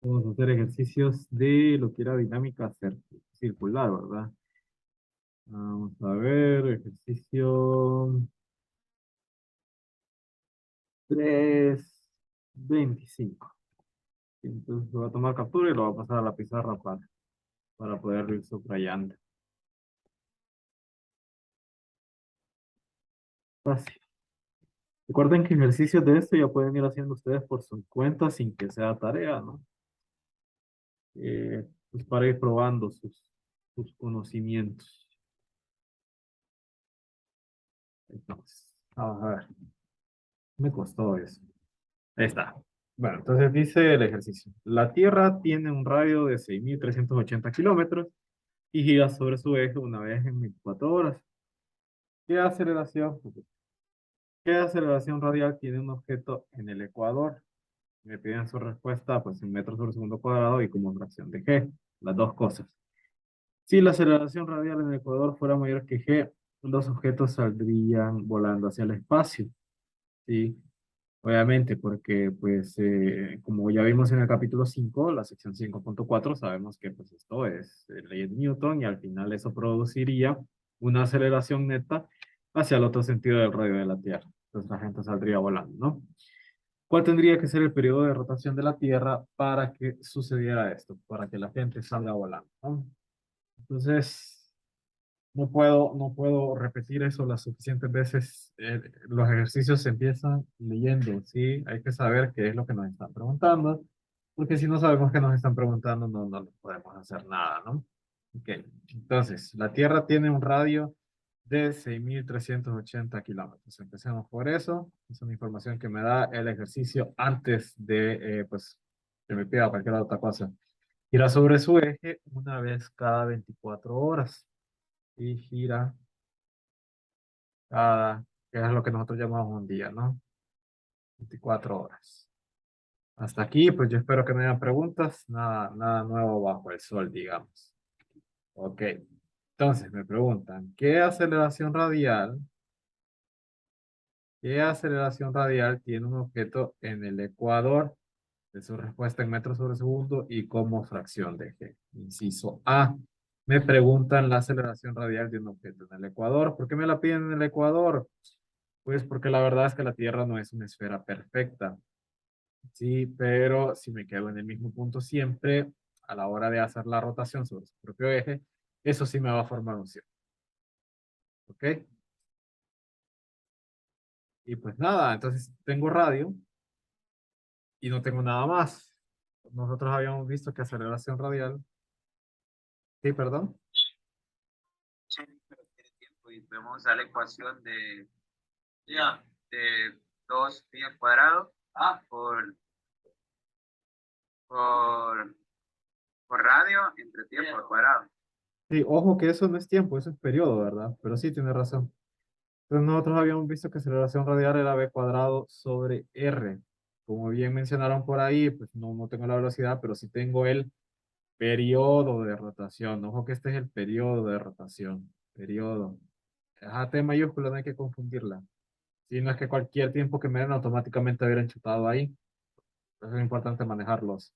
Vamos a hacer ejercicios de lo que era dinámica circular, ¿verdad? Vamos a ver, ejercicio 325. Entonces lo voy a tomar captura y lo voy a pasar a la pizarra para poder ir subrayando. Fácil. Recuerden que ejercicios de esto ya pueden ir haciendo ustedes por su cuenta sin que sea tarea, ¿no? Pues para ir probando sus conocimientos. Entonces, vamos a ver. Me costó eso. Ahí está. Bueno, entonces dice el ejercicio. La Tierra tiene un radio de 6.380 kilómetros y gira sobre su eje una vez en 24 horas. ¿Qué aceleración? ¿Qué aceleración radial tiene un objeto en el ecuador? Me piden su respuesta pues en metros sobre segundo cuadrado y como fracción de g. Las dos cosas. Si la aceleración radial en el ecuador fuera mayor que g, los objetos saldrían volando hacia el espacio. ¿Sí? Obviamente, porque pues como ya vimos en el capítulo 5 la sección 5.4 sabemos que pues esto es ley de Newton y al final eso produciría una aceleración neta hacia el otro sentido del radio de la Tierra. Entonces la gente saldría volando, ¿no? ¿Cuál tendría que ser el periodo de rotación de la Tierra para que sucediera esto? Para que la gente salga volando, ¿no? Entonces, no puedo repetir eso las suficientes veces. Los ejercicios se empiezan leyendo, ¿sí? Hay que saber qué es lo que nos están preguntando, porque si no sabemos qué nos están preguntando, no podemos hacer nada, ¿no? Ok, entonces, la Tierra tiene un radio de 6.380 kilómetros. Empecemos por eso. Es una información que me da el ejercicio antes de, pues, que me pida cualquier otra cosa. Gira sobre su eje una vez cada 24 horas y gira cada, que es lo que nosotros llamamos un día, ¿no? 24 horas. Hasta aquí, pues yo espero que no haya preguntas, nada nuevo bajo el sol, digamos. Ok, entonces me preguntan, qué aceleración radial tiene un objeto en el ecuador de su respuesta en metros sobre segundo y como fracción de g? Inciso A. Me preguntan la aceleración radial de un objeto en el ecuador. ¿Por qué me la piden en el ecuador? Pues porque la verdad es que la Tierra no es una esfera perfecta, sí, pero si me quedo en el mismo punto siempre, a la hora de hacer la rotación sobre su propio eje, eso sí me va a formar un círculo, ¿ok? Y pues nada, entonces tengo radio y no tengo nada más. Nosotros habíamos visto que aceleración radial, sí, perdón. Sí, pero tiene tiempo y podemos usar la ecuación ya, de 2 pi al cuadrado por, por radio entre tiempo al cuadrado. Sí, ojo que eso no es tiempo, eso es periodo, ¿verdad? Pero sí, tiene razón. Entonces nosotros habíamos visto que aceleración radial era v cuadrado sobre r. Como bien mencionaron por ahí, pues no tengo la velocidad, pero sí tengo el periodo de rotación. Ojo que este es el periodo de rotación. Periodo. Esa T mayúscula no hay que confundirla. Si no es que cualquier tiempo que me den automáticamente hubiera enchutado ahí. Entonces es importante manejar los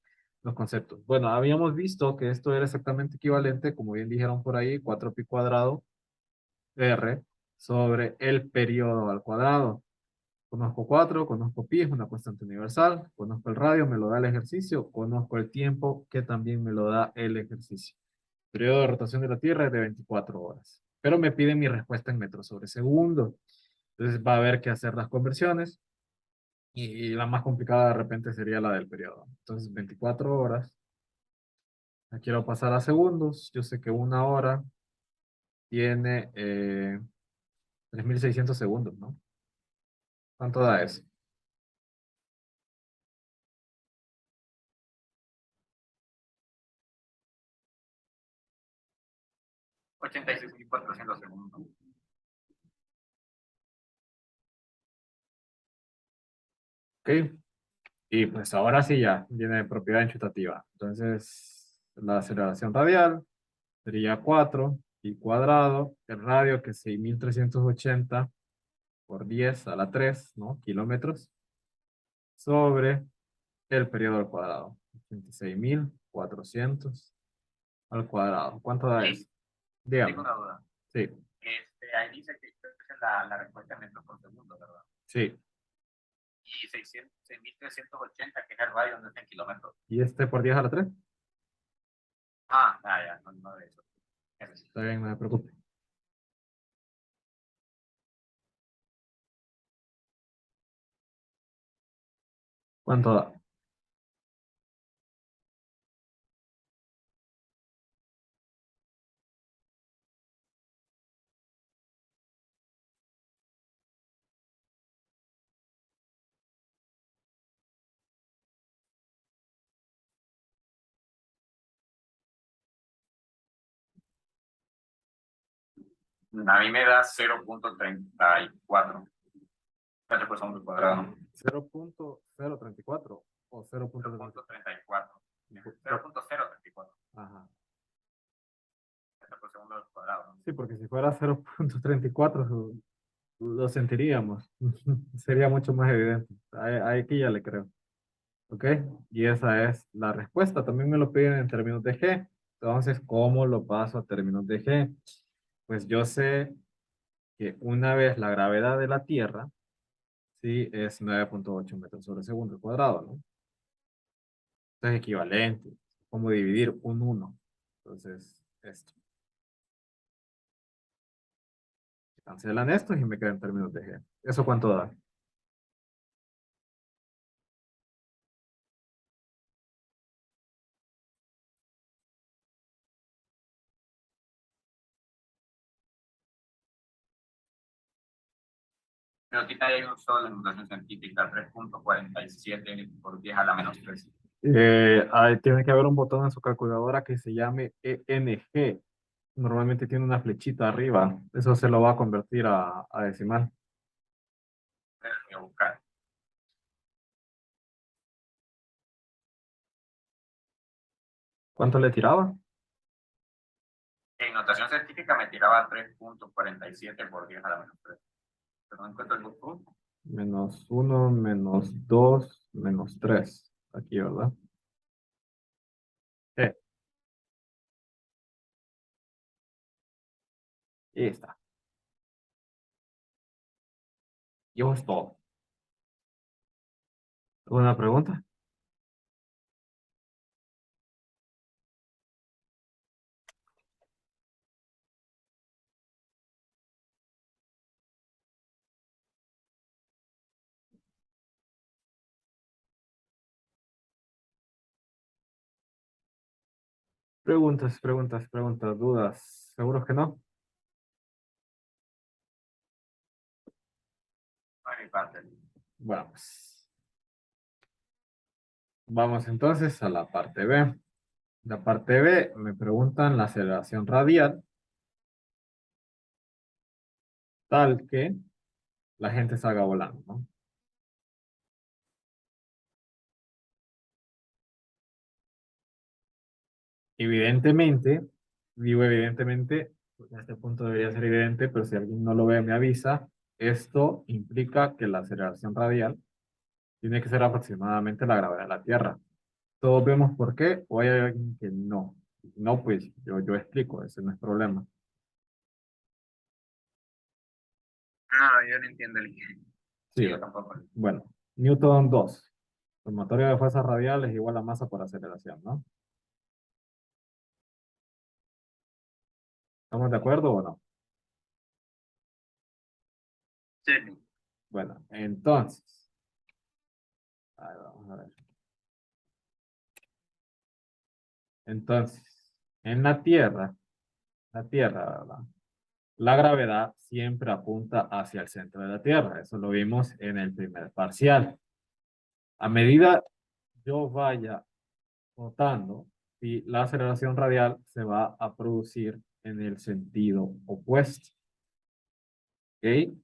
conceptos. Bueno, habíamos visto que esto era exactamente equivalente, como bien dijeron por ahí, 4pi cuadrado r sobre el periodo al cuadrado. Conozco 4, conozco pi, es una constante universal, conozco el radio, me lo da el ejercicio, conozco el tiempo, que también me lo da el ejercicio. El periodo de rotación de la Tierra es de 24 horas, pero me piden mi respuesta en metros sobre segundo. Entonces va a haber que hacer las conversiones y la más complicada de repente sería la del periodo. Entonces 24 horas, la quiero pasar a segundos, yo sé que una hora tiene 3.600 segundos, ¿no? ¿Cuánto da eso? 86.400 segundos. ¿Ok? Y pues ahora sí ya viene propiedad enchutativa. Entonces, la aceleración radial sería 4 pi cuadrado, el radio que es 6.380 por 10 a la 3, ¿no? Kilómetros, sobre el periodo al cuadrado. 86.400 al cuadrado. ¿Cuánto da eso? Sí, tengo Dígame. una duda. Sí, Ahí dice que esta es la respuesta en metros por segundo, ¿verdad? sí. Y 6.380, que es el radio, no está en kilómetros. ¿Y este por 10 a la 3? Ya, no, no de eso. Está bien, no me preocupe. ¿Cuánto da? A mí me da 0.34 metros por segundo cuadrado. 0.034 o 0.34. 0.034 Ajá. metros por segundo cuadrado. Sí, porque si fuera 0.34 lo sentiríamos. Sería mucho más evidente. Aquí ya le creo. ¿Ok? Y esa es la respuesta. También me lo piden en términos de G. Entonces, ¿cómo lo paso a términos de G? Pues yo sé que una vez la gravedad de la Tierra, sí, es 9.8 metros sobre segundo al cuadrado, ¿no? Esto es equivalente. Como dividir un uno. Entonces, esto. Cancelan estos y me quedan en términos de G. ¿Eso cuánto da? Pero aquí hay un solo en notación científica, 3.47 por 10 a la menos 3. Tiene que haber un botón en su calculadora que se llame ENG. Normalmente tiene una flechita arriba. Eso se lo va a convertir a decimal. Voy a buscar. ¿Cuánto le tiraba? En notación científica me tiraba 3.47 por 10 a la menos 3. Pero no encuentro el botón. Menos uno, menos 2, menos 3. Aquí, ¿verdad? Eh, Ahí está. Y eso es todo. ¿Alguna pregunta? Preguntas, preguntas, preguntas, dudas. ¿Seguros que no? Por mi parte. Bueno, pues vamos entonces a la parte B. La parte B me preguntan la aceleración radial, tal que la gente salga volando, ¿no? Evidentemente, digo evidentemente, porque a este punto debería ser evidente, pero si alguien no lo ve, me avisa. Esto implica que la aceleración radial tiene que ser aproximadamente la gravedad de la Tierra. Todos vemos por qué, o hay alguien que no. No, pues yo explico, ese no es problema. No, yo no entiendo el que. Sí, Sí, yo tampoco. bueno, Newton 2. Sumatorio de fuerzas radiales es igual a masa por aceleración, ¿no? ¿Estamos de acuerdo o no? Sí. Bueno, entonces, a ver, vamos a ver. Entonces, en la Tierra, ¿verdad? La gravedad siempre apunta hacia el centro de la Tierra. Eso lo vimos en el primer parcial. A medida yo vaya rotando, y la aceleración radial se va a producir en el sentido opuesto. ¿Ok?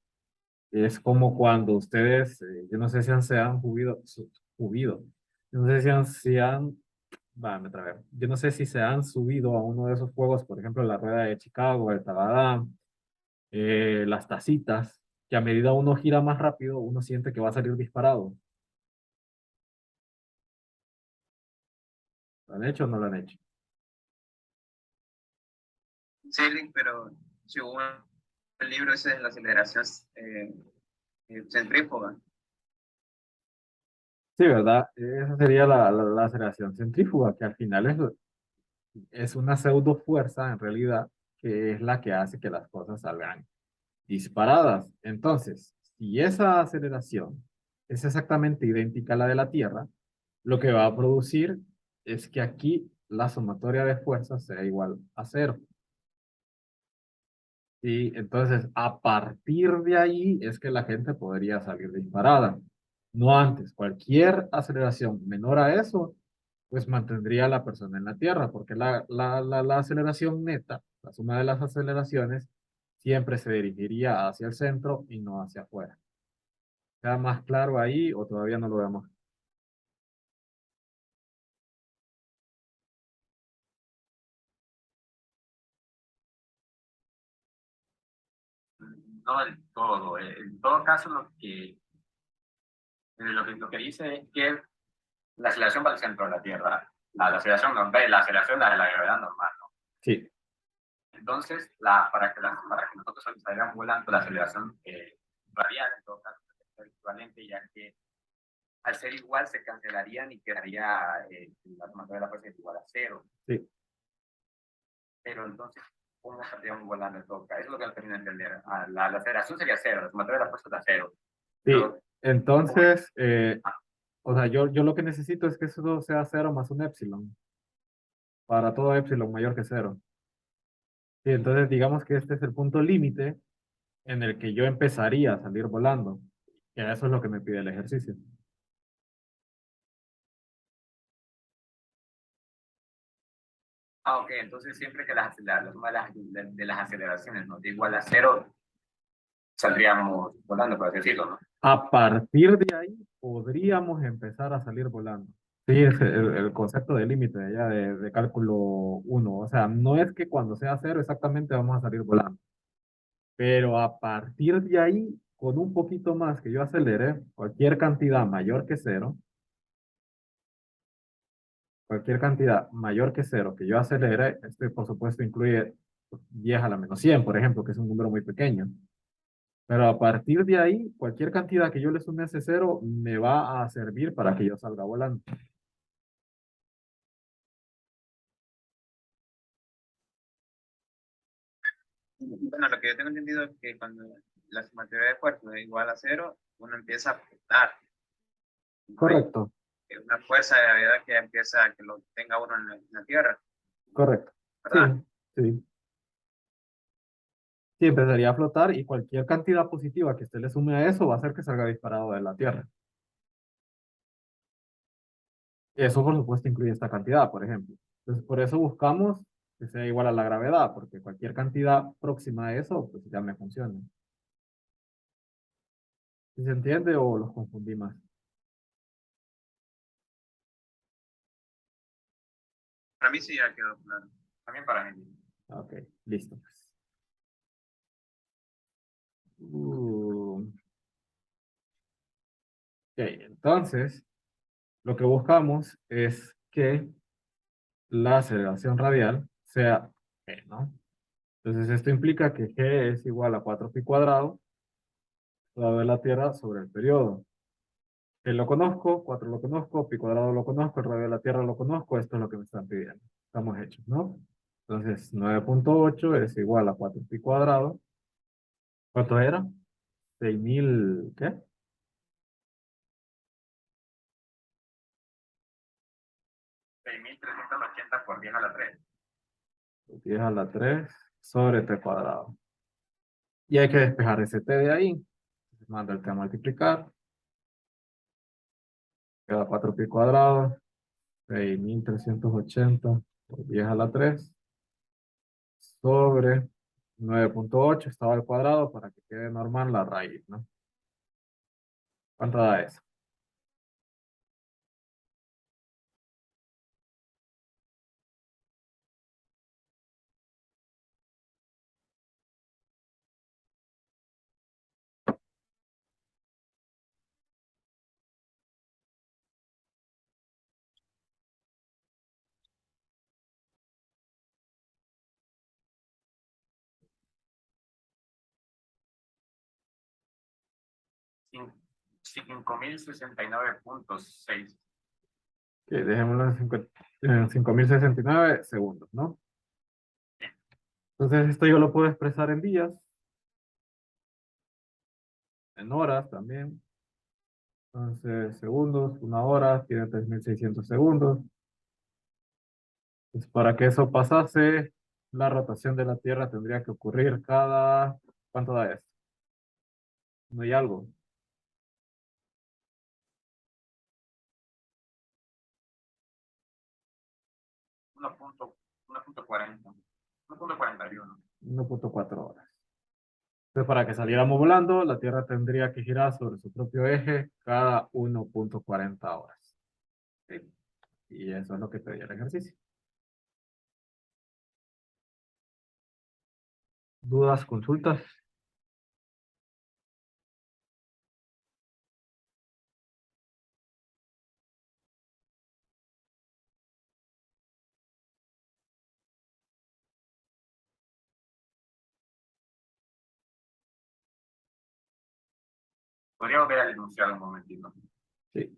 Es como cuando ustedes, yo no sé si se han subido, yo no sé va, me trabé. Yo no sé si se han subido a uno de esos juegos, por ejemplo, la rueda de Chicago, el Tabadán, las tacitas, que a medida uno gira más rápido, uno siente que va a salir disparado. ¿Lo han hecho o no lo han hecho? Sí, pero si hubo el libro ese de la aceleración centrífuga. Sí, ¿verdad? Esa sería la aceleración centrífuga, que al final es una pseudo fuerza en realidad, que es la que hace que las cosas salgan disparadas. Entonces, si esa aceleración es exactamente idéntica a la de la Tierra, lo que va a producir es que aquí la sumatoria de fuerzas sea igual a cero. Y entonces, a partir de ahí es que la gente podría salir disparada. No antes. Cualquier aceleración menor a eso, pues mantendría a la persona en la Tierra, porque la aceleración neta, la suma de las aceleraciones, siempre se dirigiría hacia el centro y no hacia afuera. ¿Queda más claro ahí o todavía no lo vemos? No del todo. En todo caso, lo que dice es que la aceleración va al centro de la Tierra. La aceleración no, la aceleración la de la gravedad normal, ¿no? Sí, Entonces, para que nosotros salgamos volando, la aceleración radial, en todo caso, es equivalente, ya que al ser igual se cancelarían y quedaría la sumatoria de la fuerza es igual a cero. sí, Pero entonces, ¿cómo saldríamos volando en todo caso? Eso es lo que no termino de entender. La aceleración sería cero, la sumatoria de la fuerza es cero. sí. Pero, ¿cómo? Entonces, Ah, o sea, yo lo que necesito es que eso sea cero más un epsilon, para todo epsilon mayor que cero. Y entonces digamos que este es el punto límite en el que yo empezaría a salir volando. Y eso es lo que me pide el ejercicio. ok, entonces siempre que la suma de las aceleraciones nos da igual a cero, saldríamos volando, por así decirlo, ¿no? A partir de ahí podríamos empezar a salir volando. Sí, es el concepto de límite de allá de cálculo uno. O sea, no es que cuando sea cero exactamente vamos a salir volando, pero a partir de ahí, con un poquito más que yo acelere, cualquier cantidad mayor que cero, cualquier cantidad mayor que cero que yo acelere, este por supuesto incluye 10 a la menos 100, por ejemplo, que es un número muy pequeño. Pero a partir de ahí, cualquier cantidad que yo le sume a ese cero me va a servir para que yo salga volando. Bueno, lo que yo tengo entendido es que cuando la sumatoria de fuerzas es igual a cero, uno empieza a flotar, ¿no? Hay Correcto, una fuerza de gravedad que empieza a que lo tenga uno en la Tierra, correcto. Sí, ¿verdad? sí. Sí, empezaría a flotar y cualquier cantidad positiva que usted le sume a eso va a hacer que salga disparado de la Tierra. Eso, por supuesto, incluye esta cantidad, por ejemplo. Entonces, por eso buscamos que sea igual a la gravedad, porque cualquier cantidad próxima a eso, pues ya me funciona. ¿Sí se entiende o los confundí más? Para mí sí ya quedó claro. También para mí. Ok, listo, pues. Uh, ok, entonces, lo que buscamos es que la aceleración radial sea g, ¿no? Entonces, esto implica que g es igual a 4pi cuadrado, toda de la Tierra sobre el periodo. G lo conozco, 4 lo conozco, pi cuadrado lo conozco, el radio de la Tierra lo conozco, esto es lo que me están pidiendo. Estamos hechos, ¿no? Entonces, 9.8 es igual a 4pi cuadrado. ¿Cuánto era? 6.000, ¿qué? 6.380 por 10 a la 3. 10 a la 3 sobre t cuadrado. Y hay que despejar ese t de ahí. Manda el t a multiplicar. Queda 4pi cuadrado. 6.380 por 10 a la 3 sobre 9.8 estaba al cuadrado para que quede normal la raíz, ¿no? ¿Cuánto da eso? 5069.6. Que dejémoslo en 5069 segundos, ¿no? Entonces esto yo lo puedo expresar en días, en horas también. Entonces, segundos, una hora, tiene 3600 segundos. Pues para que eso pasase, la rotación de la Tierra tendría que ocurrir cada... ¿Cuánto da esto? No hay algo. 1.40. 1.41. 1.4 horas. Entonces, para que saliéramos volando, la Tierra tendría que girar sobre su propio eje cada 1.40 horas. ¿Sí? Y eso es lo que pedía el ejercicio. ¿Dudas, consultas? Podríamos ver el enunciado un momentito. Sí.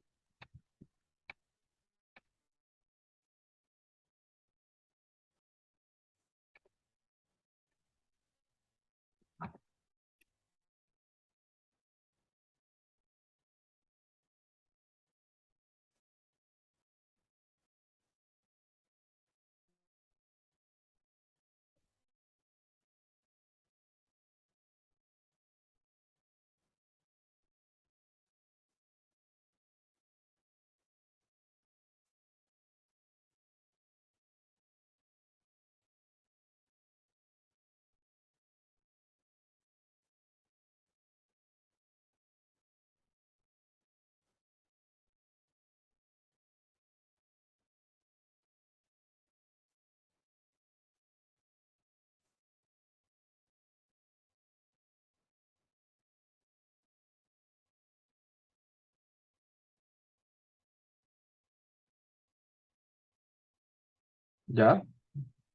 ¿Ya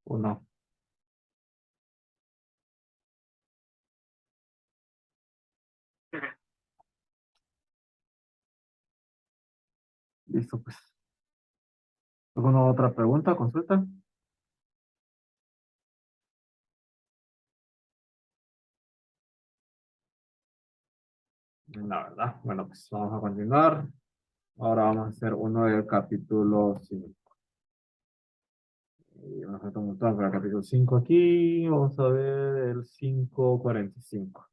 o no? Listo, pues. ¿Alguna otra pregunta, consulta? La verdad. Bueno, pues vamos a continuar. Ahora vamos a hacer uno del capítulo 5. Y me falta un montón para el capítulo 5 aquí. Vamos a ver el 5:45.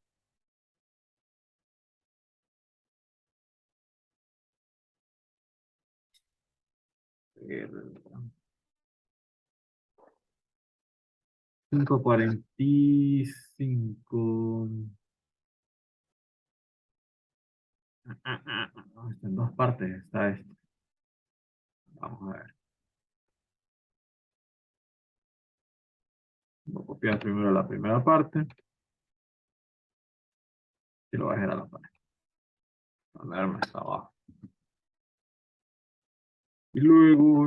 El 5:45. Está en dos partes. Está esto. Vamos a ver. Voy a copiar primero la primera parte y lo voy a dejar a la pared. Ponerme hasta abajo. Y luego.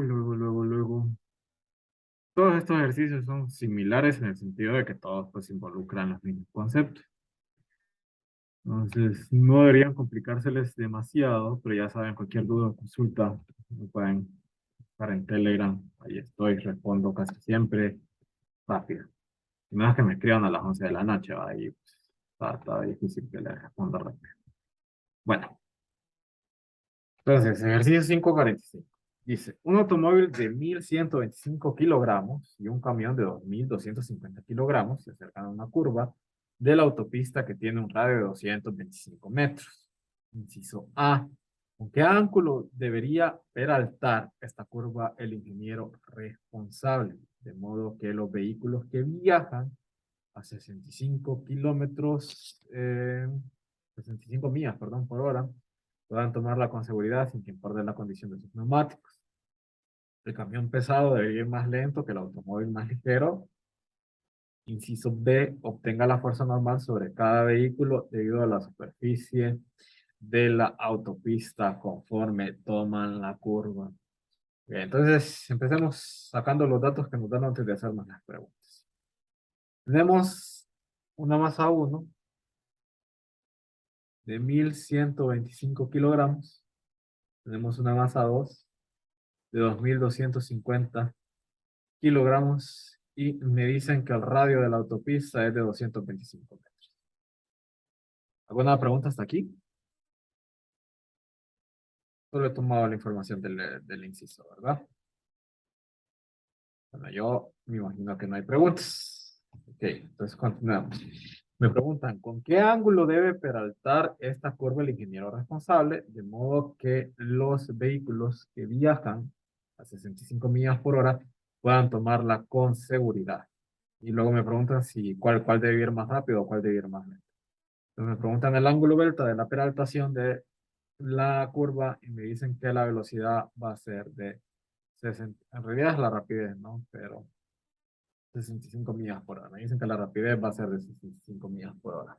Todos estos ejercicios son similares en el sentido de que todos pues involucran los mismos conceptos. Entonces, no deberían complicárseles demasiado, pero ya saben, cualquier duda o consulta, me pueden buscar en Telegram. Ahí estoy, respondo casi siempre rápido. Y no es que me escriban a las 11 de la noche, ¿va? Ahí pues, está difícil que les responda rápido. Bueno, entonces, ejercicio 5:45. Dice, un automóvil de 1125 kilogramos y un camión de 2250 kilogramos se acercan a una curva de la autopista que tiene un radio de 225 metros. Inciso A. ¿Con qué ángulo debería peraltar esta curva el ingeniero responsable? De modo que los vehículos que viajan a 65 kilómetros, 65 millas, perdón, por hora, puedan tomarla con seguridad sin que importe la condición de sus neumáticos. El camión pesado debe ir más lento que el automóvil más ligero. Inciso B, obtenga la fuerza normal sobre cada vehículo debido a la superficie de la autopista conforme toman la curva. Bien, entonces, empecemos sacando los datos que nos dan antes de hacernos las preguntas. Tenemos una masa 1 de 1125 kilogramos. Tenemos una masa 2 de 2250 kilogramos y me dicen que el radio de la autopista es de 225 metros. ¿Alguna pregunta hasta aquí? Solo he tomado la información del inciso, ¿verdad? Bueno, yo me imagino que no hay preguntas. Ok, entonces continuamos. Me preguntan, ¿con qué ángulo debe peraltar esta curva el ingeniero responsable? De modo que los vehículos que viajan a 65 millas por hora puedan tomarla con seguridad. Y luego me preguntan si cuál debe ir más rápido o cuál debe ir más lento. Entonces me preguntan el ángulo delta de la peraltación de la curva y me dicen que la velocidad va a ser de 60. En realidad es la rapidez, ¿no? Pero 65 millas por hora. Me dicen que la rapidez va a ser de 65 millas por hora.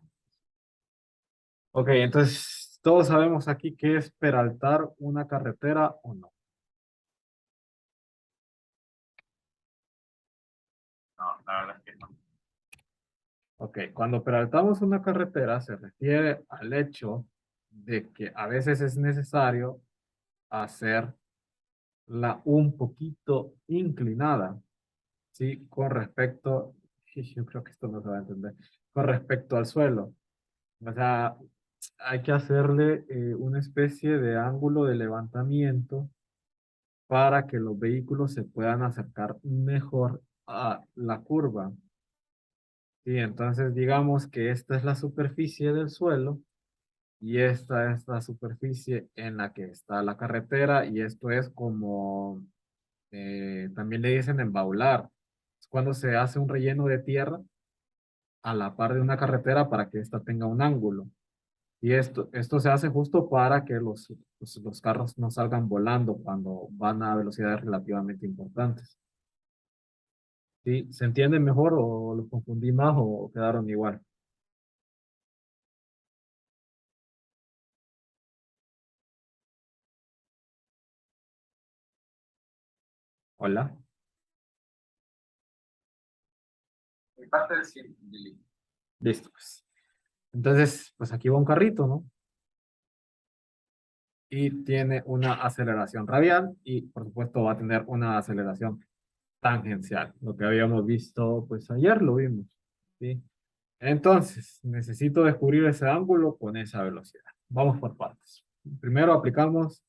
Ok, entonces todos sabemos aquí qué es peraltar una carretera o no. No, la verdad es que no. Ok, cuando peraltamos una carretera se refiere al hecho de que a veces es necesario hacerla un poquito inclinada, ¿sí? Con respecto, yo creo que esto no se va a entender, con respecto al suelo. O sea, hay que hacerle una especie de ángulo de levantamiento para que los vehículos se puedan acercar mejor a la curva. Sí, entonces digamos que esta es la superficie del suelo y esta es la superficie en la que está la carretera y esto es como, también le dicen embaular. Es cuando se hace un relleno de tierra a la par de una carretera para que ésta tenga un ángulo. Y esto se hace justo para que los carros no salgan volando cuando van a velocidades relativamente importantes. ¿Sí? ¿Se entiende mejor o los confundí más o quedaron igual? Hola. Mi parte del sí, Lili. Listo, pues. Entonces, pues aquí va un carrito, ¿no? Y tiene una aceleración radial y por supuesto va a tener una aceleración tangencial. Lo que habíamos visto, pues ayer lo vimos, ¿sí? Entonces, necesito descubrir ese ángulo con esa velocidad. Vamos por partes. Primero aplicamos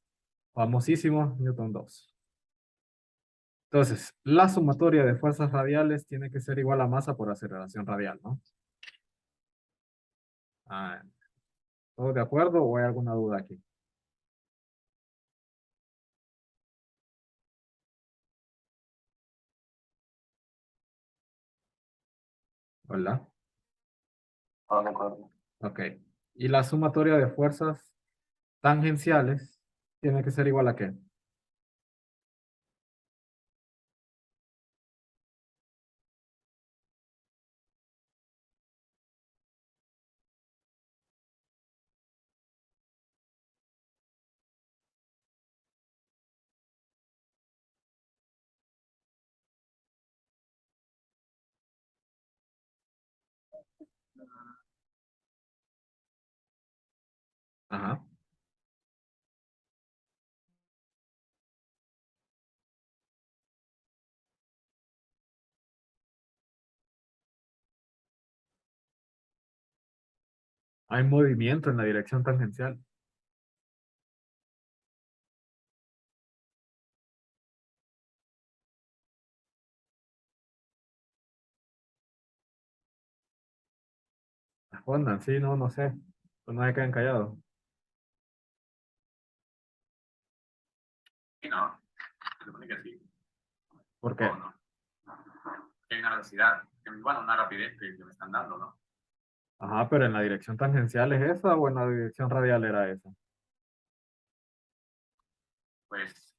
famosísimo Newton 2. Entonces, la sumatoria de fuerzas radiales tiene que ser igual a masa por aceleración radial, ¿no? Ah, ¿todos de acuerdo o hay alguna duda aquí? Hola. No me acuerdo. Ok. Y la sumatoria de fuerzas tangenciales tiene que ser igual a ¿qué? Ajá. Hay movimiento en la dirección tangencial. Respondan, sí, no, no sé. Pues no se queden callados. Sí, no, se supone que sí. ¿Por O qué? no. Hay una velocidad, bueno, una rapidez que me están dando, ¿no? Ajá, pero en la dirección tangencial es esa o en la dirección radial era esa. Pues,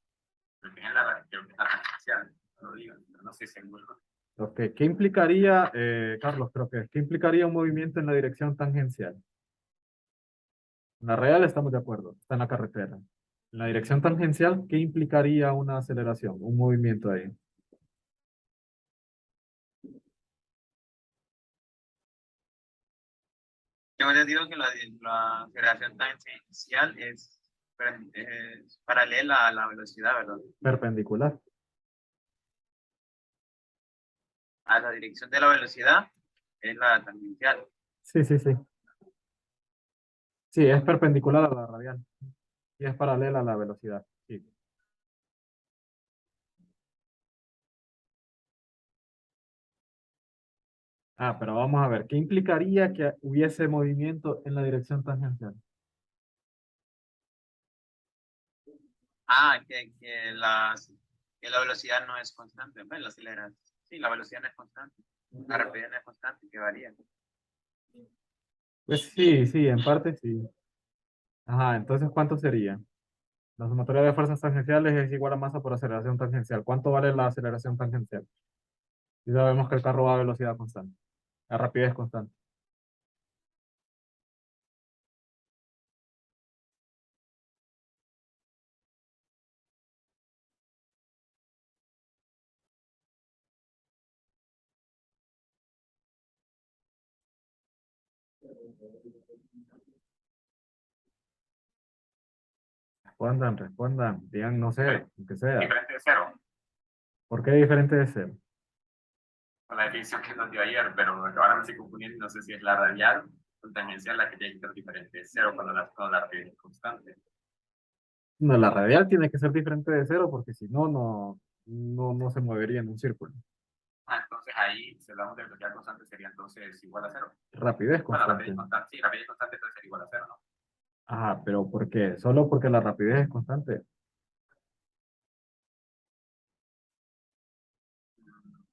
creo que es la tangencial, no lo digo, pero no sé seguro. Ok, ¿qué implicaría, Carlos, creo que, qué implicaría un movimiento en la dirección tangencial? En la radial estamos de acuerdo, está en la carretera. En la dirección tangencial, ¿qué implicaría una aceleración, un movimiento ahí? Tengo entendido que la aceleración tangencial es paralela a la velocidad, ¿verdad? Perpendicular. A la dirección de la velocidad es la tangencial. Sí, sí, sí. Sí, es perpendicular a la radial. Y es paralela a la velocidad. Sí. Ah, pero vamos a ver, ¿qué implicaría que hubiese movimiento en la dirección tangencial? Ah, que la velocidad no es constante, ¿ves? La aceleración. Sí, la velocidad no es constante. La rapidez no es constante, que varía. Pues sí, sí, en parte sí. Ajá, entonces, ¿cuánto sería? La sumatoria de fuerzas tangenciales es igual a masa por aceleración tangencial. ¿Cuánto vale la aceleración tangencial? Y sabemos que el carro va a velocidad constante, a rapidez constante. Respondan, respondan, digan, no sé, aunque sea. Diferente de cero, ¿Por qué diferente de cero? con la definición que nos dio ayer, pero ahora me estoy confundiendo, no sé si es la radial o tangencial la que tiene que ser diferente de cero cuando la rapidez es constante. No, la radial tiene que ser diferente de cero porque si no, no se movería en un círculo. Ah, entonces ahí, si hablamos de velocidad constante, sería entonces igual a cero. Rapidez Bueno, rapidez constante. constante, sí, rapidez constante entonces sería igual a cero, ¿no? Ajá, pero ¿por qué? Solo porque la rapidez es constante.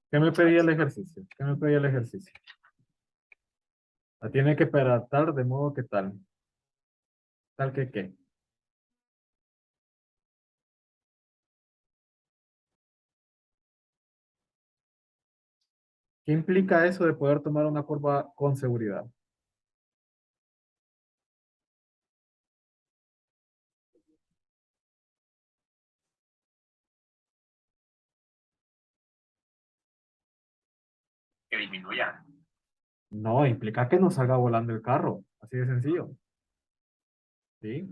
¿Qué me pedía el ejercicio? ¿Qué me pedía el ejercicio? La tiene que peratar de modo que tal. ¿Tal que qué? ¿Qué implica eso de poder tomar una curva con seguridad? Que disminuya. No, implica que no salga volando el carro. Así de sencillo. ¿Sí?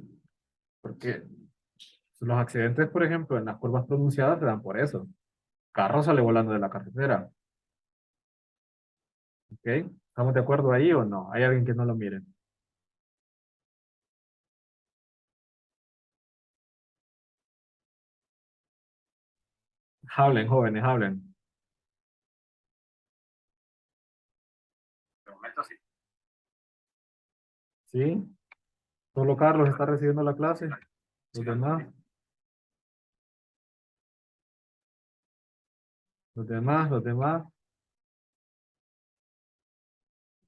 Porque los accidentes, por ejemplo, en las curvas pronunciadas se dan por eso. Carro sale volando de la carretera. ¿Ok? ¿Estamos de acuerdo ahí o no? ¿Hay alguien que no lo mire? Hablen, jóvenes, hablen. De momento sí. ¿Sí? Solo Carlos está recibiendo la clase. Sí, Los demás, los demás, los demás.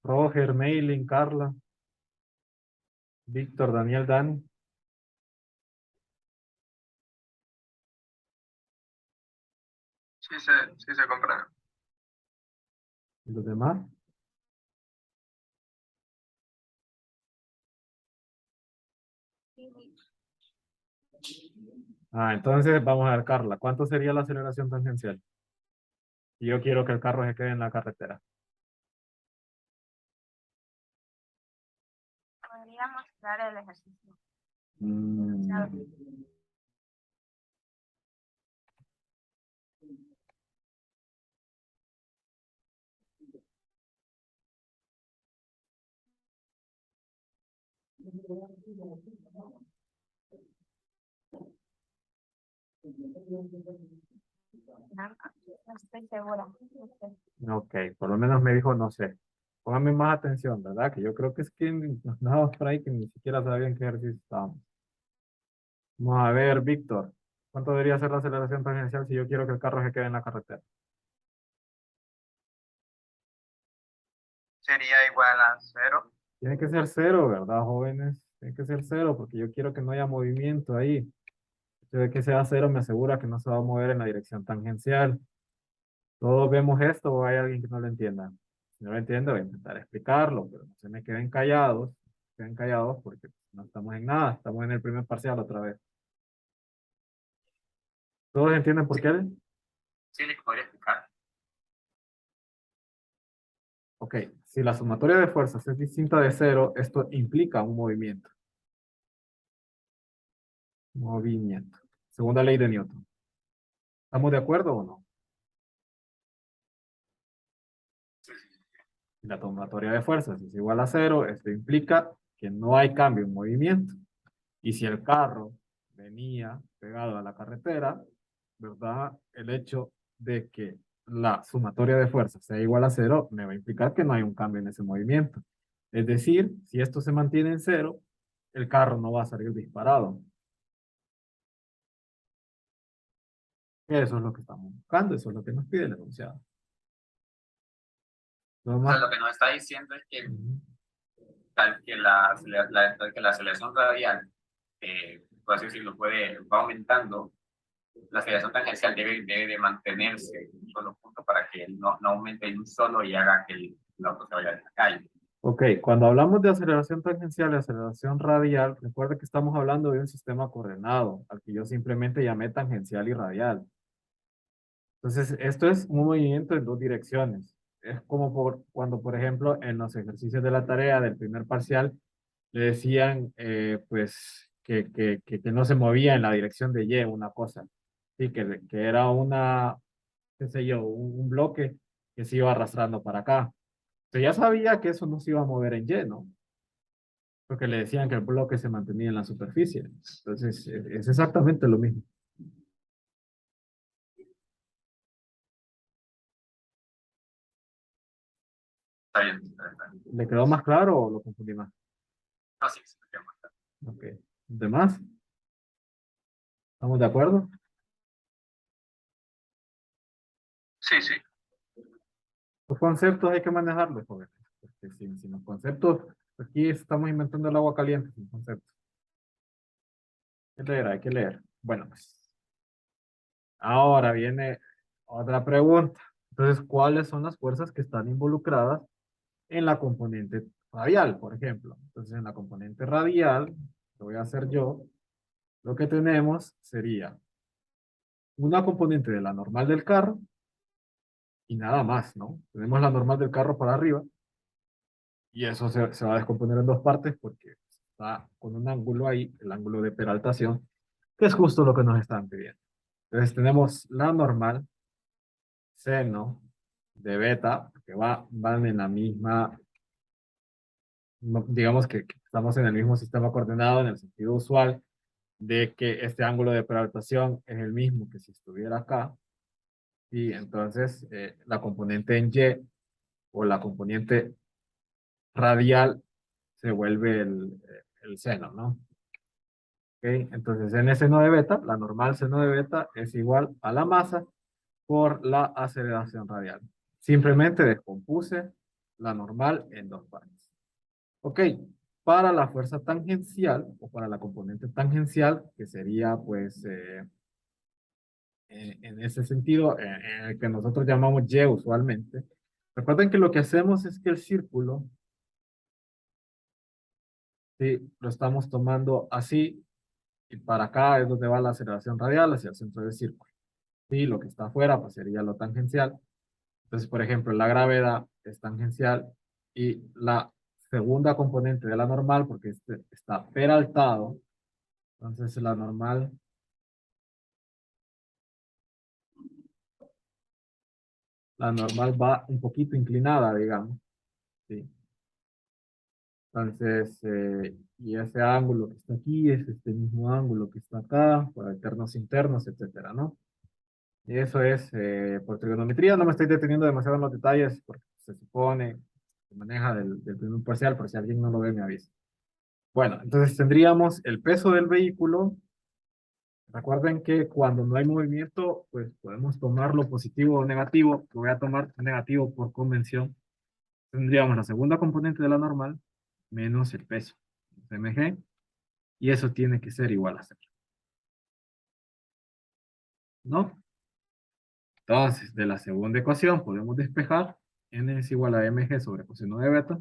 Roger, Maylin, Carla, Víctor, Daniel, Dani. sí se compra. ¿Y los demás? Ah, entonces vamos a ver, Carla, ¿cuánto sería la aceleración tangencial? Y yo quiero que el carro se quede en la carretera. Podríamos dar el ejercicio. Mm, No estoy segura. No sé. ok, por lo menos me dijo, no sé. Póngame más atención, ¿verdad? Que yo creo que es que nos damos por ahí que ni siquiera sabían qué ejercicio estábamos. Vamos a ver, Víctor, ¿cuánto debería ser la aceleración tangencial si yo quiero que el carro se quede en la carretera? Sería igual a cero. Tiene que ser cero, ¿verdad, jóvenes? Tiene que ser cero porque yo quiero que no haya movimiento ahí. El hecho de que sea cero me asegura que no se va a mover en la dirección tangencial. ¿Todos vemos esto o hay alguien que no lo entienda? Si no lo entiendo, voy a intentar explicarlo, pero no se me queden callados porque no estamos en nada, estamos en el primer parcial otra vez. ¿Todos entienden por Sí, qué? sí les podría explicar. Ok, si la sumatoria de fuerzas es distinta de cero, esto implica un movimiento. Movimiento. Segunda ley de Newton. ¿Estamos de acuerdo o no? Si la sumatoria de fuerzas es igual a cero, esto implica que no hay cambio en movimiento. Y si el carro venía pegado a la carretera, ¿verdad? El hecho de que la sumatoria de fuerzas sea igual a cero me va a implicar que no hay un cambio en ese movimiento. Es decir, si esto se mantiene en cero, el carro no va a salir disparado. Eso es lo que estamos buscando, eso es lo que nos pide el enunciado. O sea, lo que nos está diciendo es que, que la aceleración radial, por así decirlo, va aumentando. La aceleración tangencial debe de mantenerse en un solo punto para que no aumente en un solo y haga que el auto se vaya de la calle. Ok, cuando hablamos de aceleración tangencial y aceleración radial, recuerda que estamos hablando de un sistema coordenado, al que yo simplemente llamé tangencial y radial. Entonces, esto es un movimiento en dos direcciones. Es como cuando, por ejemplo, en los ejercicios de la tarea del primer parcial, le decían, pues, que no se movía en la dirección de Y una cosa. Sí, que era una, qué sé yo, un bloque que se iba arrastrando para acá. Usted ya sabía que eso no se iba a mover en Y, ¿no? Porque le decían que el bloque se mantenía en la superficie. Entonces, es exactamente lo mismo. Está bien, está bien. ¿Le quedó más claro o lo confundí más? No, sí, sí, sí. Ok. ¿Demás? ¿Estamos de acuerdo? Sí, sí. Los conceptos hay que manejarlos, jóvenes. Porque sin los conceptos, aquí estamos inventando el agua caliente sin conceptos. Hay que leer, hay que leer. Bueno, pues ahora viene otra pregunta. Entonces, ¿cuáles son las fuerzas que están involucradas en la componente radial, por ejemplo? Entonces, en la componente radial, lo voy a hacer yo, lo que tenemos sería una componente de la normal del carro y nada más, ¿no? Tenemos la normal del carro para arriba y eso se va a descomponer en dos partes porque está con un ángulo ahí, el ángulo de peraltación, que es justo lo que nos están pidiendo. Entonces tenemos la normal, seno de beta, que van en la misma, digamos que estamos en el mismo sistema coordenado en el sentido usual de que este ángulo de peraltación es el mismo que si estuviera acá. Y entonces la componente en Y o la componente radial se vuelve el seno, ¿no? ¿Ok? Entonces en ese seno de beta, la normal seno de beta es igual a la masa por la aceleración radial. Simplemente descompuse la normal en dos partes. Ok, para la fuerza tangencial o para la componente tangencial, que sería pues en ese sentido, en el que nosotros llamamos Y usualmente, recuerden que lo que hacemos es que el círculo, ¿sí? Lo estamos tomando así, y para acá es donde va la aceleración radial hacia el centro del círculo. Sí, lo que está afuera pues sería lo tangencial. Entonces, por ejemplo, la gravedad es tangencial y la segunda componente de la normal, porque este está peraltado, entonces la normal va un poquito inclinada, digamos. ¿Sí? Entonces, y ese ángulo que está aquí es este mismo ángulo que está acá, por alternos internos, etcétera, ¿no? Y eso es por trigonometría. No me estoy deteniendo demasiado en los detalles porque se supone, se maneja del primer parcial, por si alguien no lo ve, me avisa. Bueno, entonces tendríamos el peso del vehículo. Recuerden que cuando no hay movimiento, pues podemos tomarlo positivo o negativo. Lo voy a tomar negativo por convención. Tendríamos la segunda componente de la normal menos el peso, mg, y eso tiene que ser igual a 0. ¿No? Entonces, de la segunda ecuación podemos despejar n es igual a mg sobre coseno de beta.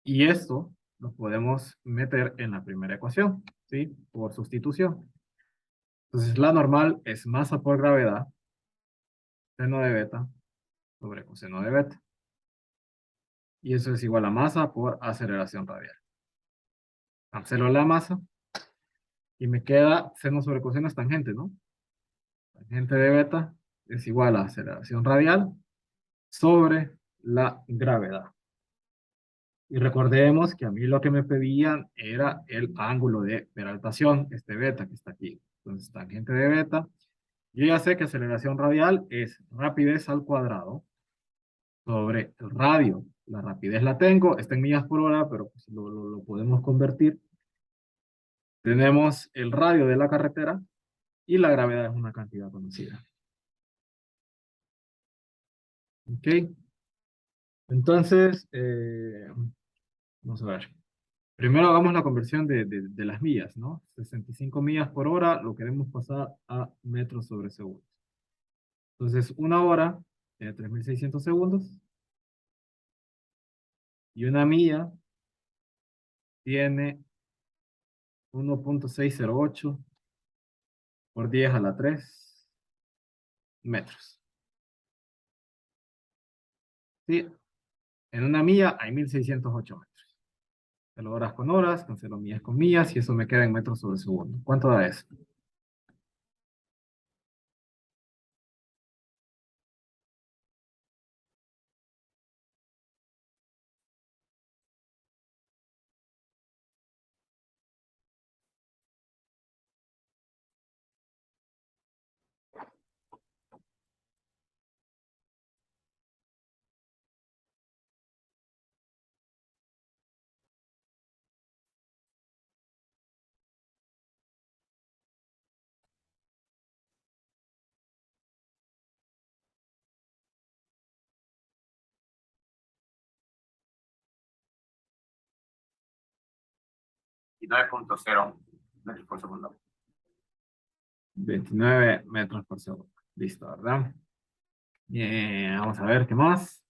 Y esto lo podemos meter en la primera ecuación, ¿sí? Por sustitución. Entonces, la normal es masa por gravedad, seno de beta, sobre coseno de beta. Y eso es igual a masa por aceleración radial. Cancelo la masa y me queda seno sobre coseno es tangente, ¿no? Tangente de beta es igual a aceleración radial sobre la gravedad. Y recordemos que a mí lo que me pedían era el ángulo de peraltación, este beta que está aquí. Entonces, tangente de beta. Yo ya sé que aceleración radial es rapidez al cuadrado sobre el radio. La rapidez la tengo, está en millas por hora, pero pues lo podemos convertir. Tenemos el radio de la carretera y la gravedad es una cantidad conocida. ¿Ok? Entonces, vamos a ver. Primero hagamos la conversión de las millas, ¿no? 65 millas por hora lo queremos pasar a metros sobre segundo. Entonces, una hora tiene 3600 segundos. Y una milla tiene 1.608 por 10 a la 3 metros. ¿Sí? En una milla hay 1608 metros. Cancelo horas con horas, cancelo millas con millas y eso me queda en metros sobre segundo. ¿Cuánto da eso? Y 9.0 metros por segundo. 29 metros por segundo. Listo, ¿verdad? Vamos a ver qué más.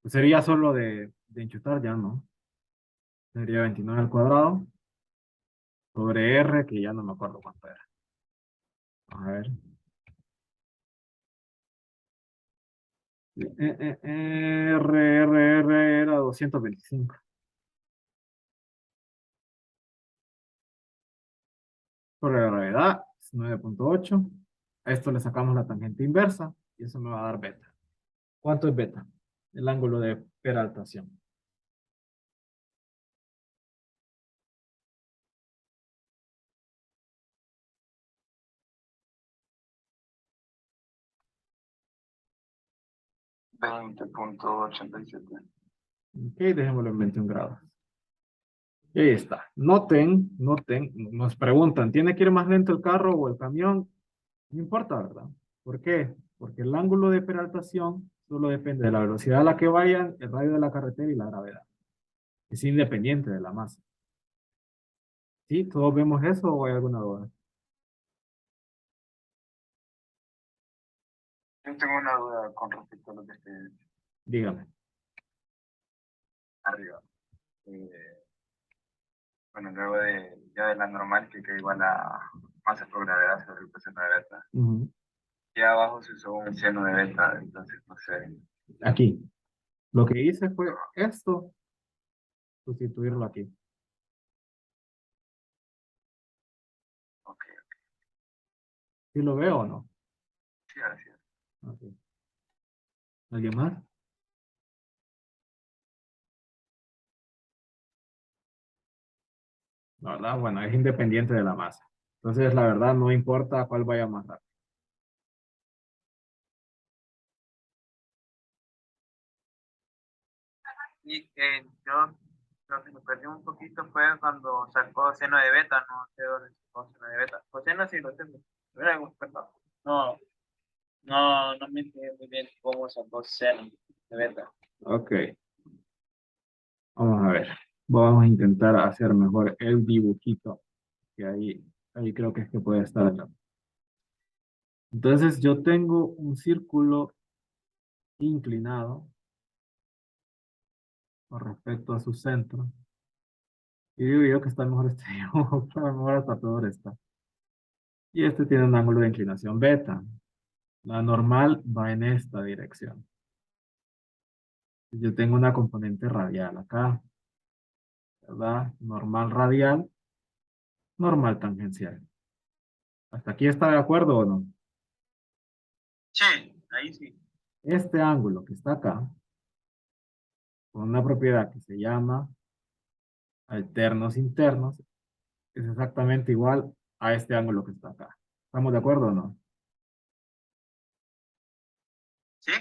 Pues sería solo de enchutar, ya no. Sería 29 al cuadrado sobre R, que ya no me acuerdo cuánto era. A ver. R era 225. Sobre la gravedad es 9.8. A esto le sacamos la tangente inversa y eso me va a dar beta. ¿Cuánto es beta? El ángulo de peraltación. $20.87. Ok, dejémoslo en 21 grados. Y ahí está. Noten, nos preguntan, ¿tiene que ir más lento el carro o el camión? No importa, ¿verdad? ¿Por qué? Porque el ángulo de peraltación solo depende de la velocidad a la que vayan, el radio de la carretera y la gravedad. Es independiente de la masa. ¿Sí? ¿Todos vemos eso o hay alguna duda? Yo tengo una duda con respecto a lo que esté Dígame. arriba. Bueno, luego ya de la normal, que queda igual a masa por gravedad sobre el coseno de beta. Ujú. Y abajo se usó un seno de beta, entonces no sé. Aquí. Lo que hice fue esto, sustituirlo aquí. Ok, ¿Sí lo veo o no? sí, así es. Ok. ¿Alguien más? La verdad, bueno, es independiente de la masa. Entonces, la verdad, no importa cuál vaya más rápido. Y yo lo que me perdí un poquito fue cuando sacó seno de beta, no sé dónde sacó seno de beta. Coseno sí lo tengo. Perdón. No, no me entiendo muy bien cómo sacó seno de beta. Ok. Vamos a ver. Vamos a intentar hacer mejor el dibujito. Que ahí creo que es que puede estar acá. Entonces, yo tengo un círculo inclinado con respecto a su centro. Y digo yo que está mejor este dibujo, pero mejor hasta peor está. Y este tiene un ángulo de inclinación beta. La normal va en esta dirección. Yo tengo una componente radial acá, ¿verdad? Normal radial, normal tangencial. ¿Hasta aquí está de acuerdo o no? Sí, ahí sí. Este ángulo que está acá, con una propiedad que se llama alternos internos, es exactamente igual a este ángulo que está acá. ¿Estamos de acuerdo o no? Sí.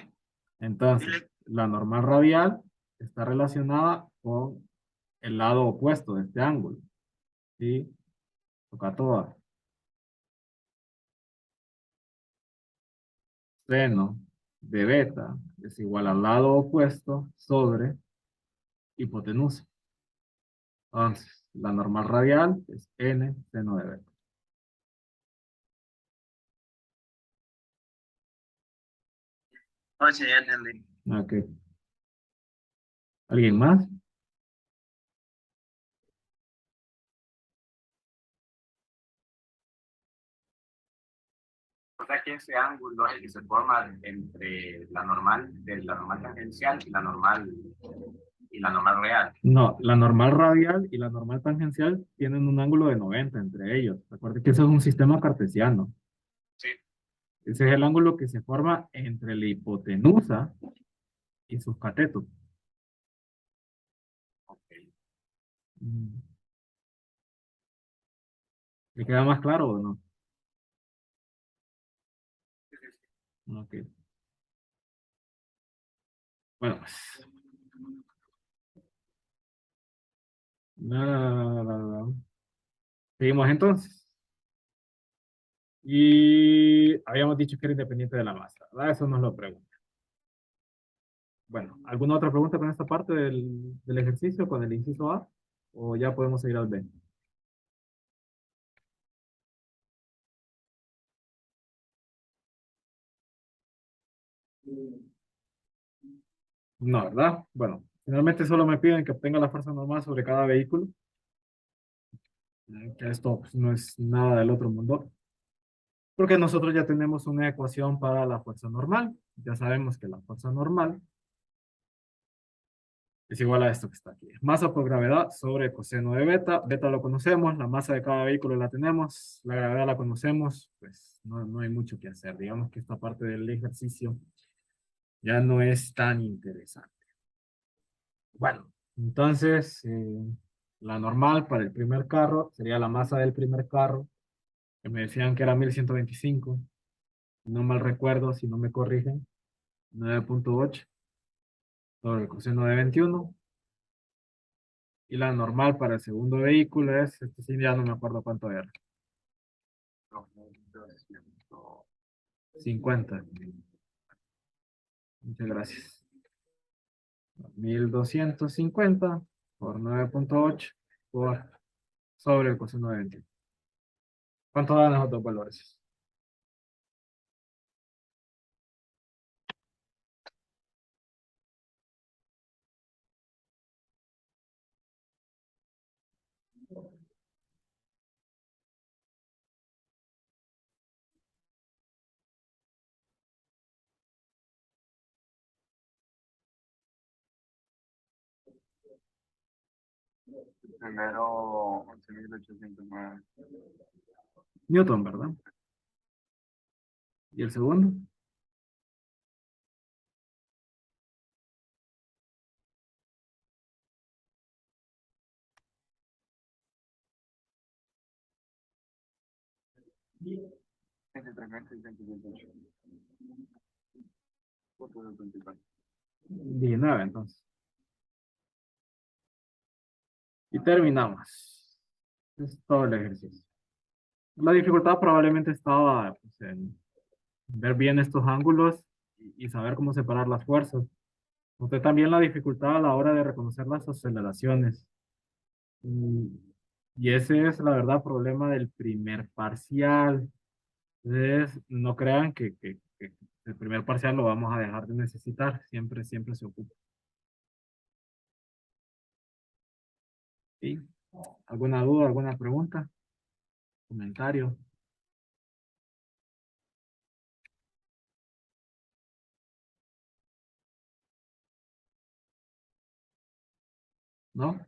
Entonces, la normal radial está relacionada con el lado opuesto de este ángulo. ¿Sí? Toca toda. Seno de beta es igual al lado opuesto sobre hipotenusa. Entonces, la normal radial es n seno de beta. No, sí, ya entendí. Ok. ¿Alguien más? O sea que ese ángulo es el que se forma entre la normal tangencial y la normal real. No, la normal radial y la normal tangencial tienen un ángulo de 90 entre ellos. Recuerde que eso es un sistema cartesiano. Sí. Ese es el ángulo que se forma entre la hipotenusa y sus catetos. Ok. Mm. ¿Le queda más claro o no? Ok. Bueno, pues. No. Seguimos entonces. Y habíamos dicho que era independiente de la masa, ¿verdad? Eso nos lo pregunta. Bueno, ¿alguna otra pregunta con esta parte del ejercicio, con el inciso A? ¿O ya podemos seguir al B? No, ¿verdad? Bueno, finalmente solo me piden que obtenga la fuerza normal sobre cada vehículo. Que esto pues, no es nada del otro mundo. Porque nosotros ya tenemos una ecuación para la fuerza normal. Ya sabemos que la fuerza normal es igual a esto que está aquí. Masa por gravedad sobre coseno de beta. Beta lo conocemos, la masa de cada vehículo la tenemos, la gravedad la conocemos, pues no hay mucho que hacer. Digamos que esta parte del ejercicio ya no es tan interesante. Bueno, entonces la normal para el primer carro sería la masa del primer carro, que me decían que era 1125. No mal recuerdo, si no me corrigen, 9.8 sobre el coseno de 21. Y la normal para el segundo vehículo es, este sí ya no me acuerdo cuánto era, 50. Muchas gracias. 1250 por 9.8 por sobre el coseno de 21. ¿Cuánto dan esos dos valores? Primero 11.809. Newton, ¿verdad? ¿Y el segundo? Entre 3.628. 19, entonces. Y terminamos. Es todo el ejercicio. La dificultad probablemente estaba pues, en ver bien estos ángulos y saber cómo separar las fuerzas. Noté también la dificultad a la hora de reconocer las aceleraciones. Y, y ese es, la verdad, problema del primer parcial. Entonces, no crean que el primer parcial lo vamos a dejar de necesitar. Siempre se ocupa. ¿Sí? ¿Alguna duda, alguna pregunta? ¿Comentario? ¿no?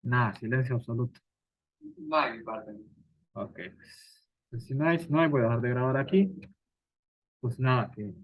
Nada, silencio absoluto. No hay mi parte. Ok. Pues si no hay, voy a dejar de grabar aquí. Pues nada, que